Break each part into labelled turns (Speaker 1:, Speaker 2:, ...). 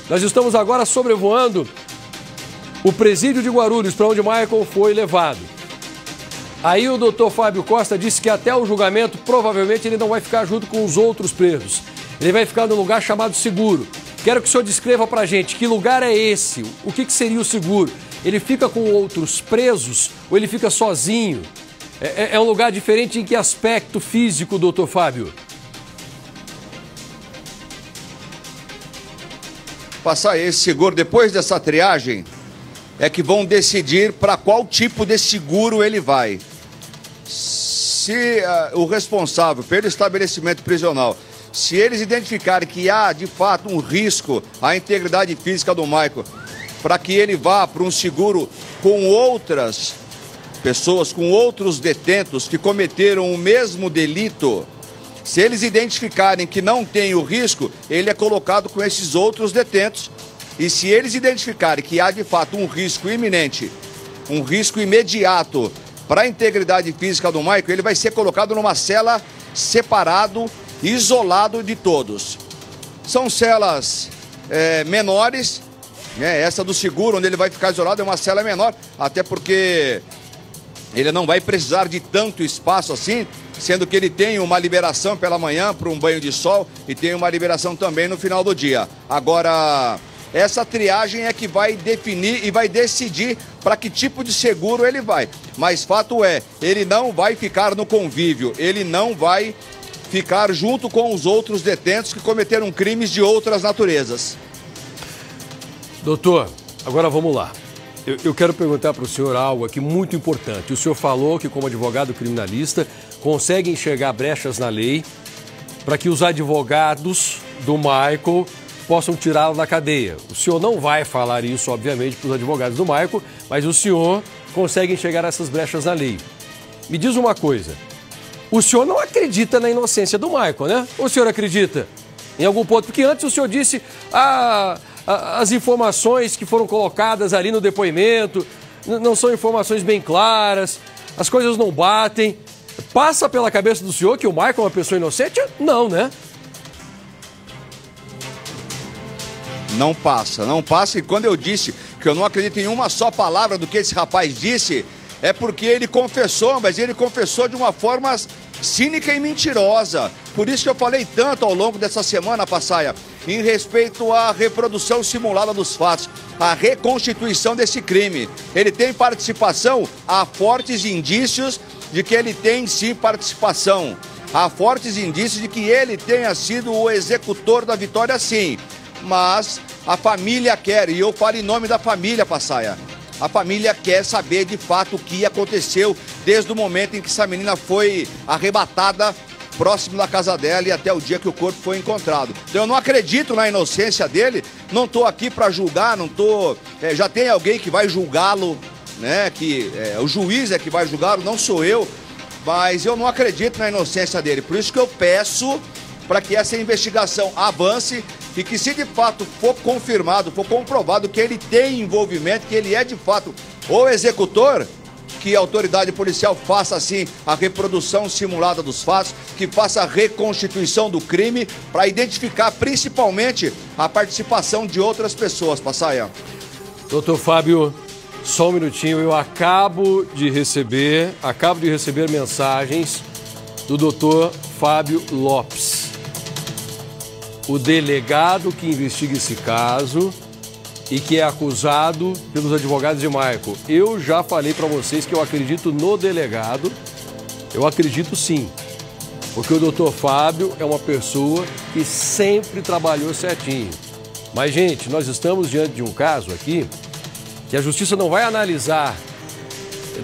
Speaker 1: Nós estamos agora sobrevoando o presídio de Guarulhos, para onde Michael foi levado. Aí o doutor Fábio Costa disse que até o julgamento, provavelmente, ele não vai ficar junto com os outros presos. Ele vai ficar num lugar chamado seguro. Quero que o senhor descreva para a gente que lugar é esse, o que seria o seguro. Ele fica com outros presos ou ele fica sozinho? É um lugar diferente em que aspecto físico, doutor Fábio?
Speaker 2: Passar esse seguro, depois dessa triagem, é que vão decidir para qual tipo de seguro ele vai. Se o responsável pelo estabelecimento prisional, se eles identificarem que há, de fato, um risco à integridade física do Michael, para que ele vá para um seguro com outras pessoas, com outros detentos que cometeram o mesmo delito, se eles identificarem que não tem o risco, ele é colocado com esses outros detentos. E se eles identificarem que há, de fato, um risco iminente, um risco imediato para a integridade física do Michael, ele vai ser colocado numa cela separado, isolado de todos. São celas menores, né? Essa do seguro, onde ele vai ficar isolado, é uma cela menor, até porque ele não vai precisar de tanto espaço assim, sendo que ele tem uma liberação pela manhã para um banho de sol e tem uma liberação também no final do dia. Agora, essa triagem é que vai definir e vai decidir para que tipo de seguro ele vai. Mas fato é, ele não vai ficar no convívio, ele não vai ficar junto com os outros detentos que cometeram crimes de outras naturezas.
Speaker 1: Doutor, agora vamos lá. Eu quero perguntar para o senhor algo aqui muito importante. O senhor falou que, como advogado criminalista, consegue enxergar brechas na lei para que os advogados do Michael possam tirá-lo da cadeia. O senhor não vai falar isso, obviamente, para os advogados do Michael, mas o senhor consegue enxergar essas brechas na lei. Me diz uma coisa, o senhor não acredita na inocência do Michael, né? Ou o senhor acredita em algum ponto? Porque antes o senhor disse, as informações que foram colocadas ali no depoimento não são informações bem claras, as coisas não batem. Passa pela cabeça do senhor que o Michael é uma pessoa inocente? Não, né?
Speaker 2: Não passa, não passa. E quando eu disse que eu não acredito em uma só palavra do que esse rapaz disse, é porque ele confessou, mas ele confessou de uma forma cínica e mentirosa. Por isso que eu falei tanto ao longo dessa semana, Passaia, em respeito à reprodução simulada dos fatos, à reconstituição desse crime. Ele tem participação? Há fortes indícios de que ele tem sim participação. Há fortes indícios de que ele tenha sido o executor da vitória, sim. Mas a família quer, e eu falo em nome da família, Passaia, a família quer saber de fato o que aconteceu desde o momento em que essa menina foi arrebatada próximo da casa dela e até o dia que o corpo foi encontrado. Então eu não acredito na inocência dele, não estou aqui para julgar, não estou... já tem alguém que vai julgá-lo, né? O juiz é que vai julgá-lo, não sou eu, mas eu não acredito na inocência dele. Por isso que eu peço para que essa investigação avance e que, se de fato for confirmado, for comprovado que ele tem envolvimento, que ele é de fato o executor, que a autoridade policial faça assim a reprodução simulada dos fatos, que faça a reconstituição do crime para identificar principalmente a participação de outras pessoas, Passaia.
Speaker 1: Doutor Fábio, só um minutinho, eu acabo de receber mensagens do doutor Fábio Lopes, o delegado que investiga esse caso e que é acusado pelos advogados de Michael. Eu já falei para vocês que eu acredito no delegado, eu acredito sim, porque o doutor Fábio é uma pessoa que sempre trabalhou certinho. Mas, gente, nós estamos diante de um caso aqui que a justiça não vai analisar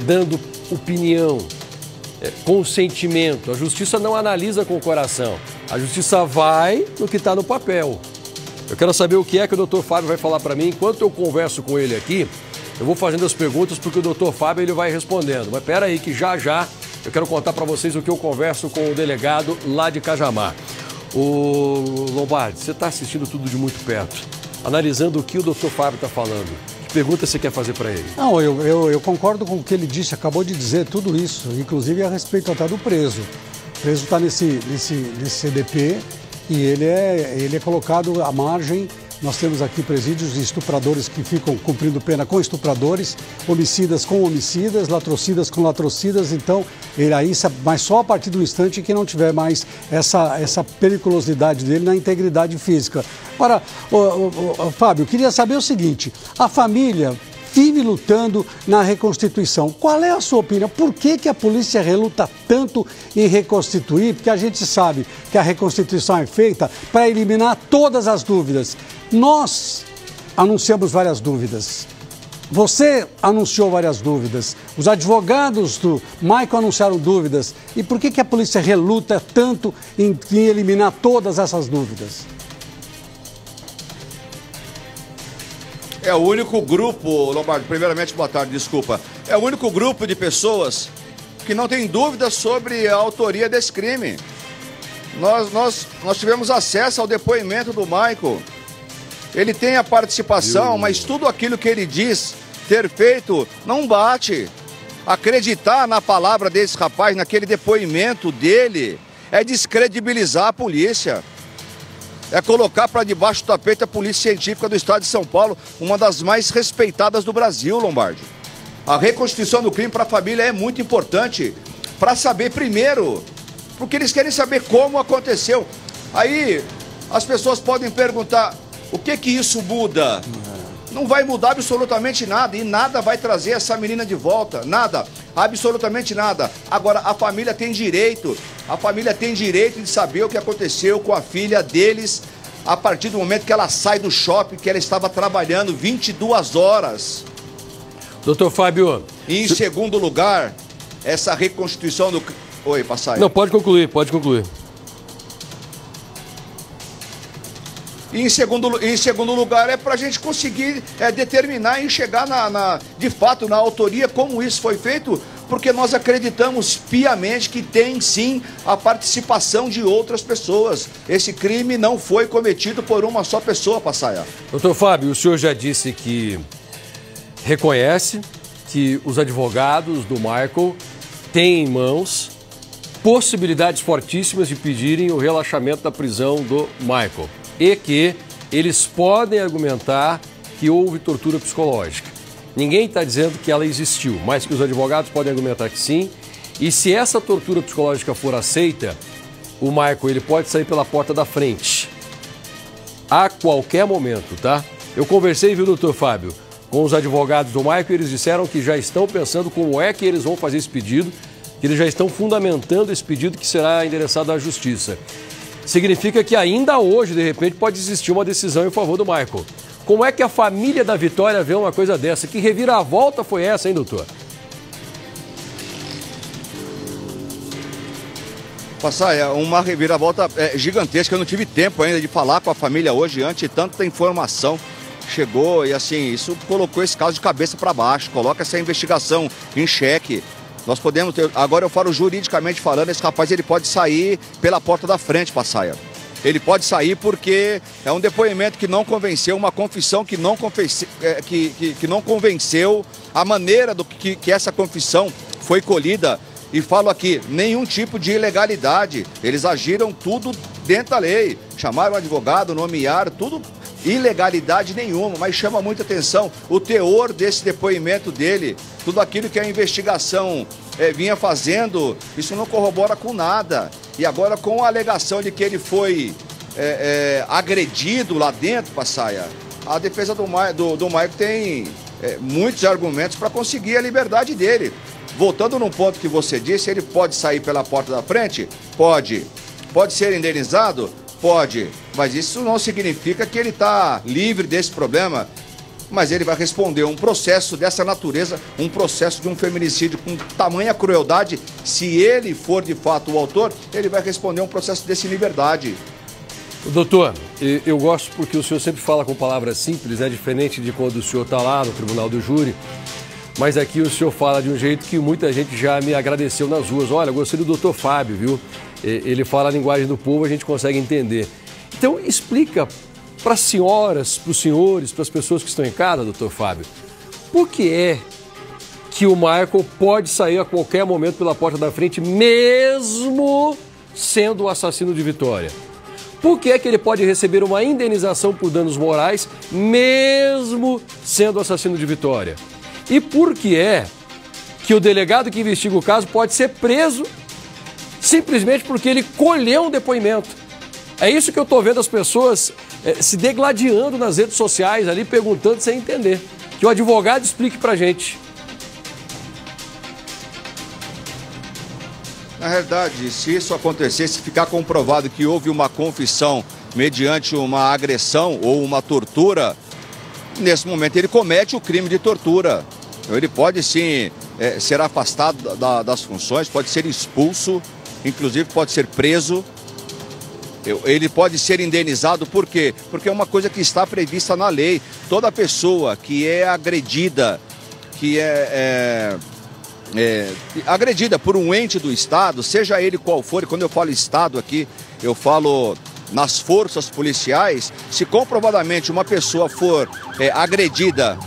Speaker 1: dando opinião, consentimento. A justiça não analisa com o coração. A justiça vai no que está no papel. Eu quero saber o que é que o doutor Fábio vai falar para mim. Enquanto eu converso com ele aqui, eu vou fazendo as perguntas porque o doutor Fábio ele vai respondendo. Mas espera aí que já eu quero contar para vocês o que eu converso com o delegado lá de Cajamar. O Lombardi, você está assistindo tudo de muito perto, analisando o que o doutor Fábio está falando. Que pergunta você quer fazer para ele?
Speaker 3: Não, eu concordo com o que ele disse, acabou de dizer tudo isso, inclusive a respeito até do preso. O preso está nesse CDP e ele é colocado à margem Nós temos aqui presídios de estupradores que ficam cumprindo pena com estupradores, homicidas com homicidas, latrocidas com latrocidas. Então, mas só a partir do instante que não tiver mais essa periculosidade dele na integridade física. Agora, Fábio, eu queria saber o seguinte, a família vive lutando na reconstituição. Qual é a sua opinião? Por que a polícia reluta tanto em reconstituir? Porque a gente sabe que a reconstituição é feita para eliminar todas as dúvidas. Nós anunciamos várias dúvidas. Você anunciou várias dúvidas. Os advogados do Michael anunciaram dúvidas. E por que a polícia reluta tanto em eliminar todas essas dúvidas?
Speaker 2: É o único grupo, Lombardi, primeiramente, boa tarde, desculpa. É o único grupo de pessoas que não tem dúvidas sobre a autoria desse crime. Nós tivemos acesso ao depoimento do Michael. Ele tem a participação, mas tudo aquilo que ele diz ter feito não bate. Acreditar na palavra desse rapaz, naquele depoimento dele, é descredibilizar a polícia. É colocar para debaixo do tapete a Polícia Científica do Estado de São Paulo, uma das mais respeitadas do Brasil, Lombardi. A reconstituição do crime para a família é muito importante para saber primeiro, porque eles querem saber como aconteceu. Aí as pessoas podem perguntar, o que isso muda? Não vai mudar absolutamente nada e nada vai trazer essa menina de volta, nada, absolutamente nada. Agora, a família tem direito de saber o que aconteceu com a filha deles a partir do momento que ela sai do shopping, que ela estava trabalhando 22 horas.
Speaker 1: Doutor Fábio...
Speaker 2: E em segundo lugar, essa reconstituição do... Oi, Passaia.
Speaker 1: Não, pode concluir.
Speaker 2: E em segundo lugar é para a gente conseguir determinar e chegar de fato na autoria como isso foi feito, porque nós acreditamos piamente que tem sim a participação de outras pessoas. Esse crime não foi cometido por uma só pessoa, Passaia.
Speaker 1: Doutor Fábio, o senhor já disse que reconhece que os advogados do Michael têm em mãos possibilidades fortíssimas de pedirem o relaxamento da prisão do Michael. E que eles podem argumentar que houve tortura psicológica. Ninguém está dizendo que ela existiu, mas que os advogados podem argumentar que sim. E se essa tortura psicológica for aceita, o Michael ele pode sair pela porta da frente. A qualquer momento, tá? Eu conversei, viu, doutor Fábio, com os advogados do Michael e eles disseram que já estão pensando como é que eles vão fazer esse pedido, que eles já estão fundamentando esse pedido que será endereçado à Justiça. Significa que ainda hoje, de repente, pode existir uma decisão em favor do Michael. Como é que a família da Vitória vê uma coisa dessa? Que reviravolta foi essa, hein, doutor?
Speaker 2: Passaia, uma reviravolta gigantesca. Eu não tive tempo ainda de falar com a família hoje, antes de tanta informação chegou. E assim, isso colocou esse caso de cabeça para baixo, coloca essa investigação em xeque. Nós podemos ter, agora eu falo juridicamente falando, esse rapaz ele pode sair pela porta da frente, Passaia. Ele pode sair porque é um depoimento que não convenceu, uma confissão que não convenceu, a maneira do que essa confissão foi colhida. E falo aqui, nenhum tipo de ilegalidade. Eles agiram tudo dentro da lei. Chamaram o advogado, nomearam, tudo ilegalidade nenhuma, mas chama muita atenção o teor desse depoimento dele, tudo aquilo que a investigação vinha fazendo, isso não corrobora com nada. E agora com a alegação de que ele foi agredido lá dentro, Passaia, a defesa do Michael tem muitos argumentos para conseguir a liberdade dele. Voltando num ponto que você disse, ele pode sair pela porta da frente? Pode. Pode ser indenizado? Pode, mas isso não significa que ele está livre desse problema. Mas ele vai responder um processo dessa natureza, um processo de um feminicídio com tamanha crueldade. Se ele for de fato o autor, ele vai responder um processo desse em liberdade.
Speaker 1: Doutor, eu gosto porque o senhor sempre fala com palavras simples, diferente de quando o senhor está lá no tribunal do júri. Mas aqui o senhor fala de um jeito que muita gente já me agradeceu nas ruas. Olha, gostei do doutor Fábio, viu? Ele fala a linguagem do povo, a gente consegue entender. Então, explica para as senhoras, para os senhores, para as pessoas que estão em casa, doutor Fábio, por que é que o Michael pode sair a qualquer momento pela porta da frente, mesmo sendo o assassino de Vitória? Por que é que ele pode receber uma indenização por danos morais, mesmo sendo assassino de Vitória? E por que é que o delegado que investiga o caso pode ser preso simplesmente porque ele colheu um depoimento? É isso que eu estou vendo as pessoas se degladiando nas redes sociais ali, perguntando sem entender. Que o advogado explique pra gente.
Speaker 2: Na verdade, se isso acontecer, se ficar comprovado que houve uma confissão mediante uma agressão ou uma tortura, nesse momento ele comete o crime de tortura. Então, ele pode sim ser afastado das funções, pode ser expulso, inclusive pode ser preso. Ele pode ser indenizado, por quê? Porque é uma coisa que está prevista na lei. Toda pessoa que é agredida, que agredida por um ente do Estado, seja ele qual for, e quando eu falo Estado aqui, eu falo nas forças policiais, se comprovadamente uma pessoa for agredida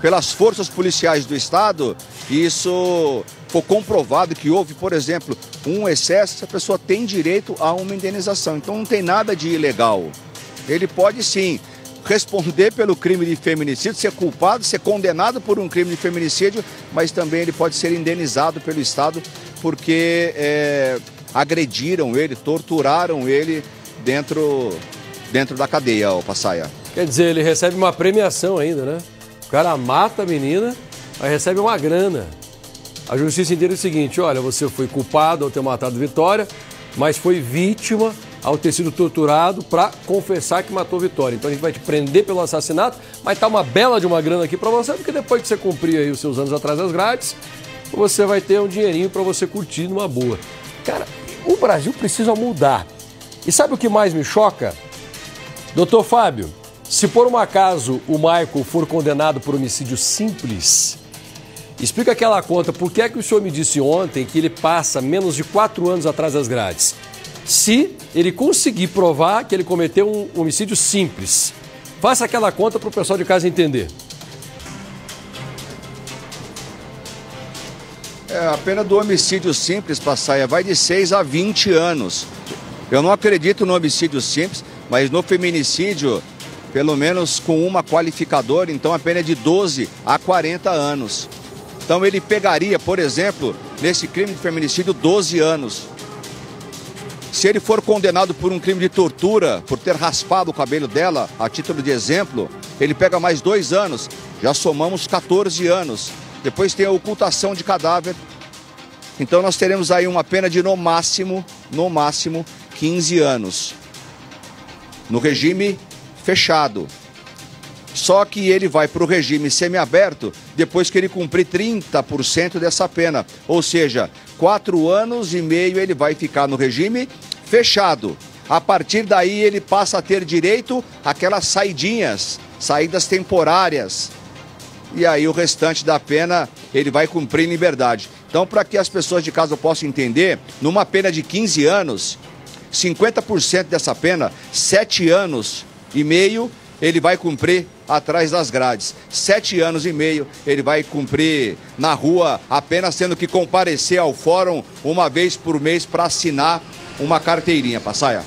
Speaker 2: pelas forças policiais do Estado, isso for comprovado que houve, por exemplo, um excesso, essa pessoa tem direito a uma indenização. Então não tem nada de ilegal. Ele pode sim responder pelo crime de feminicídio, ser culpado, ser condenado por um crime de feminicídio, mas também ele pode ser indenizado pelo Estado porque agrediram ele, torturaram ele dentro da cadeia, ô Passaia.
Speaker 1: Quer dizer, ele recebe uma premiação ainda, né? O cara mata a menina, mas recebe uma grana. A justiça entende o seguinte: olha, você foi culpado ao ter matado Vitória, mas foi vítima ao ter sido torturado para confessar que matou Vitória. Então a gente vai te prender pelo assassinato, mas tá uma bela de uma grana aqui para você, porque depois que você cumprir aí os seus anos atrás das grades, você vai ter um dinheirinho para você curtir numa boa. Cara, o Brasil precisa mudar. E sabe o que mais me choca? Doutor Fábio, se por um acaso o Michael for condenado por homicídio simples, explica aquela conta, por que é que o senhor me disse ontem que ele passa menos de 4 anos atrás das grades? Se ele conseguir provar que ele cometeu um homicídio simples, faça aquela conta para o pessoal de casa entender.
Speaker 2: A pena do homicídio simples, Passaia, vai de 6 a 20 anos. Eu não acredito no homicídio simples, mas no feminicídio, pelo menos com uma qualificadora, então a pena é de 12 a 40 anos. Então ele pegaria, por exemplo, nesse crime de feminicídio, 12 anos. Se ele for condenado por um crime de tortura, por ter raspado o cabelo dela, a título de exemplo, ele pega mais 2 anos, já somamos 14 anos. Depois tem a ocultação de cadáver. Então nós teremos aí uma pena de no máximo, 15 anos. No regime fechado. Só que ele vai para o regime semiaberto depois que ele cumprir 30% dessa pena. Ou seja, 4 anos e meio ele vai ficar no regime fechado. A partir daí ele passa a ter direito àquelas saídas temporárias. E aí o restante da pena ele vai cumprir em liberdade. Então, para que as pessoas de casa possam entender, numa pena de 15 anos, 50% dessa pena, 7 anos e meio, ele vai cumprir atrás das grades. 7 anos e meio ele vai cumprir na rua, apenas tendo que comparecer ao fórum uma vez por mês para assinar uma carteirinha, Passaia.